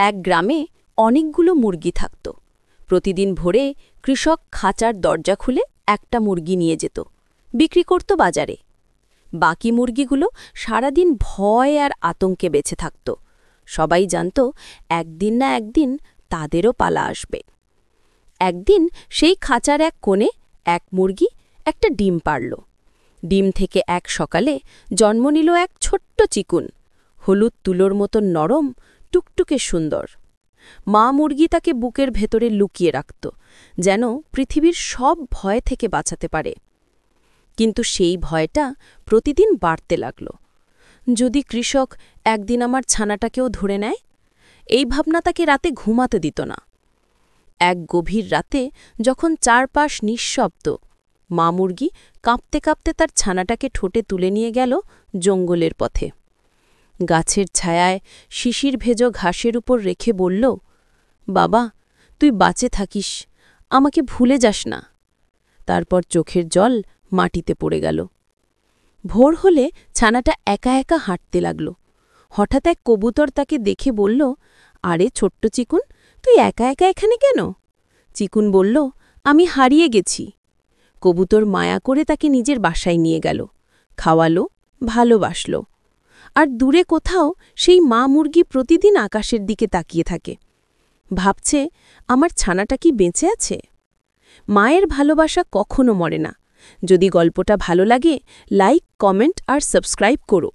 এক গ্রামে অনেকগুলো মুরগি থাকত। প্রতিদিন ভোরে কৃষক খাঁচার দরজা খুলে একটা মুরগি নিয়ে যেত, বিক্রি করত বাজারে। বাকি মুরগিগুলো সারাদিন ভয় আর আতঙ্কে বেঁচে থাকত। সবাই জানত একদিন না একদিন তাদেরও পালা আসবে। একদিন সেই খাঁচার এক কোণে এক মুরগি একটা ডিম পাড়ল। ডিম থেকে এক সকালে জন্ম নিল এক ছোট্ট চিকুন, হলুদ তুলোর মতো নরম, টুকটুকে সুন্দর। মা মুরগি তাকে বুকের ভেতরে লুকিয়ে রাখত, যেন পৃথিবীর সব ভয় থেকে বাঁচাতে পারে। কিন্তু সেই ভয়টা প্রতিদিন বাড়তে লাগল। যদি কৃষক একদিন আমার ছানাটাকেও ধরে নেয়, এই ভাবনা তাকে রাতে ঘুমাতে দিত না। এক গভীর রাতে যখন চারপাশ নিঃশব্দ, মা মুরগি কাঁপতে কাঁপতে তার ছানাটাকে ঠোঁটে তুলে নিয়ে গেল জঙ্গলের পথে। গাছের ছায়ায় শিশির ভেজো ঘাসের উপর রেখে বলল, বাবা, তুই বাঁচে থাকিস, আমাকে ভুলে যাস না। তারপর চোখের জল মাটিতে পড়ে গেল। ভোর হলে ছানাটা একা একা হাঁটতে লাগল। হঠাৎ এক কবুতর তাকে দেখে বলল, আরে ছোট্ট চিকুন, তুই একা একা এখানে কেন? চিকুন বলল, আমি হারিয়ে গেছি। কবুতর মায়া করে তাকে নিজের বাসায় নিয়ে গেল, খাওয়ালো, ভালোবাসল। আর দূরে কোথাও সেই মা মুরগি প্রতিদিন আকাশের দিকে তাকিয়ে থাকে, ভাবছে, আমার ছানাটা কি বেঁচে আছে? মায়ের ভালোবাসা কখনো মরে না। যদি গল্পটা ভালো লাগে, লাইক, কমেন্ট আর সাবস্ক্রাইব করো।